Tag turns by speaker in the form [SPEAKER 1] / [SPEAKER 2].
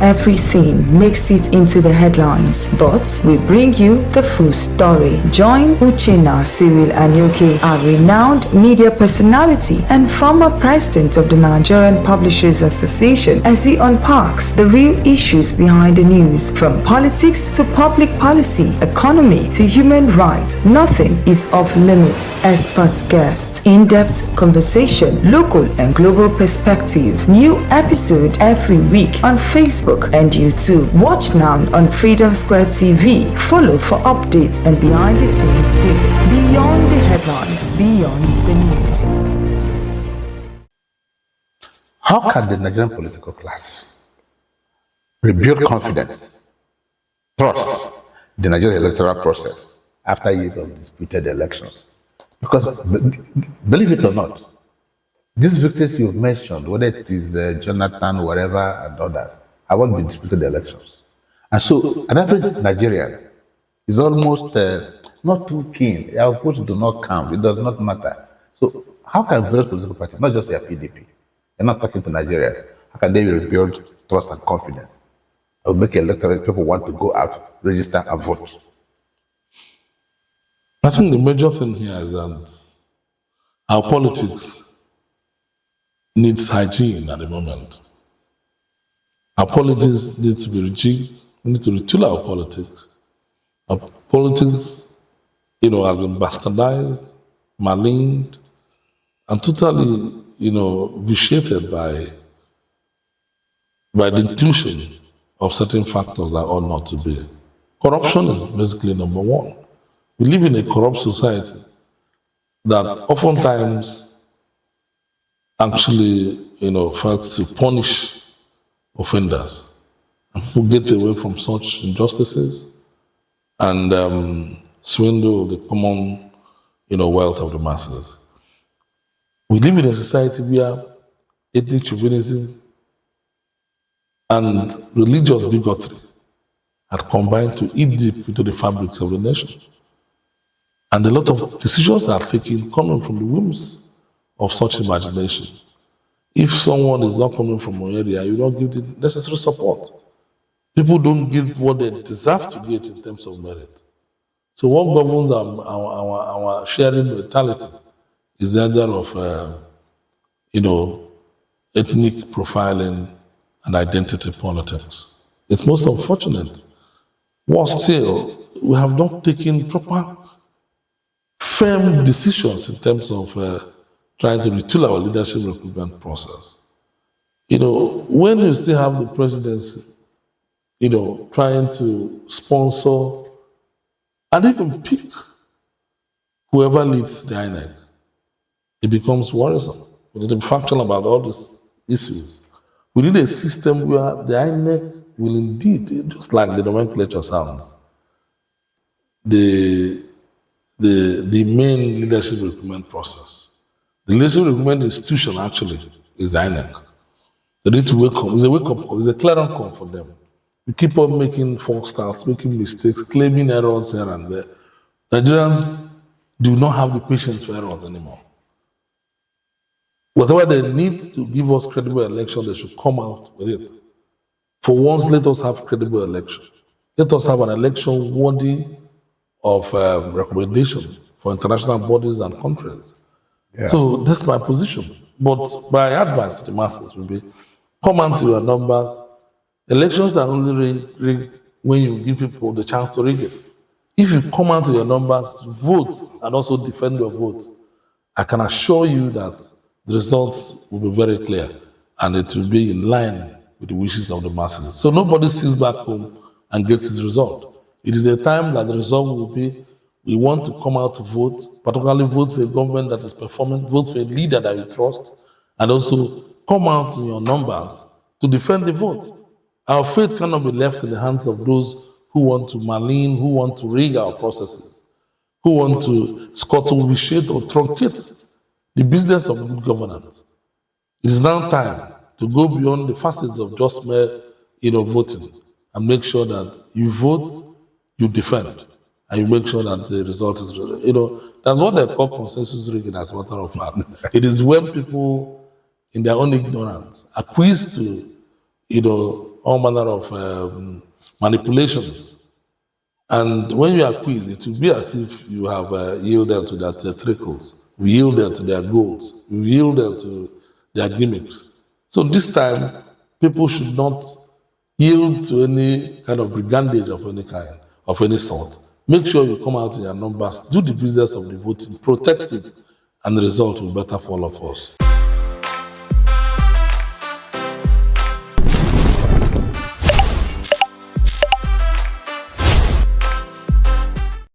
[SPEAKER 1] everything makes it into the headlines, but we bring you the full story. Join Uchenna Cyril Anioke, a renowned media personality and former president of the Nigerian Publishers Association, as he unpacks the real issues behind the news, from politics to public policy, economy to human rights. Nothing is off limits. Expert guest, in-depth conversation, local and global perspective. New episode every week on Facebook and YouTube. Watch now on Freedom Square TV. Follow for updates and behind-the-scenes clips. Beyond the headlines, beyond the news.
[SPEAKER 2] How can the Nigerian political class rebuild confidence, trust the Nigerian electoral process after years of disputed elections? Because believe it or not, these victories you've mentioned, whether it is Jonathan, whatever, and others, have all been disputed elections. And so an average Nigerian is almost not too keen. Our votes do not count. It does not matter. So how can various political parties, not just your PDP, you're not talking to Nigerians, how can they rebuild trust and confidence? Or make electoral people want to go out, register, and vote?
[SPEAKER 3] I think the major thing here is that our politics needs hygiene at the moment. Our politics needs to be rejigged. We need to retool our politics. Our politics, has been bastardized, maligned, and totally, vitiated by the inclusion of certain factors that ought not to be. Corruption is basically number one. We live in a corrupt society that oftentimes actually, fails to punish offenders. And people get away from such injustices and swindle the common, wealth of the masses. We live in a society where ethnic chauvinism and religious bigotry had combined to eat deep into the fabrics of the nation. And a lot of decisions are taken coming from the whims of such imagination. If someone is not coming from an area, you don't give the necessary support. People don't give what they deserve to get in terms of merit. So what governs our sharing mentality is the idea of, ethnic profiling and identity politics. It's most unfortunate. Worse still, we have not taken proper, firm decisions in terms of trying to retool our leadership recruitment process. When you still have the presidency, trying to sponsor and even pick whoever leads the INEC, it becomes worrisome. We need to be factual about all these issues. We need a system where the INEC will indeed, just like the nomenclature sounds, the main leadership recruitment process. The leadership recruitment institution actually is the INEC. They need to wake up. It's a wake-up call. It's a clarion call for them. We keep on making false starts, making mistakes, claiming errors here and there. Nigerians do not have the patience for errors anymore. Whatever they need to give us credible election, they should come out with it. For once, let us have credible election. Let us have an election worthy of recommendation for international bodies and countries. Yeah. So that's my position. But my advice to the masses would be, come on to your numbers. Elections are only rigged when you give people the chance to rig it. If you come out to your numbers, vote, and also defend your vote, I can assure you that the results will be very clear and it will be in line with the wishes of the masses. So nobody sits back home and gets his result. It is a time that the result will be, we want to come out to vote, particularly vote for a government that is performing, vote for a leader that you trust, and also come out in your numbers to defend the vote. Our fate cannot be left in the hands of those who want to malign, who want to rig our processes, who want to scuttle, vitiate, or truncate the business of good governance. It is now time to go beyond the facets of just mere, voting and make sure that you vote, you defend, and you make sure that the result is, that's what they call consensus rigging, as a matter of fact. It is when people, in their own ignorance, acquiesce to, all manner of manipulations. And when you are quizzed, it will be as if you have yielded to their theatricals, yielded to their goals, yielded to their gimmicks. So this time, people should not yield to any kind of brigandage of any kind, of any sort. Make sure you come out in your numbers, do the business of the voting, protect it, and the result will be better for all of us.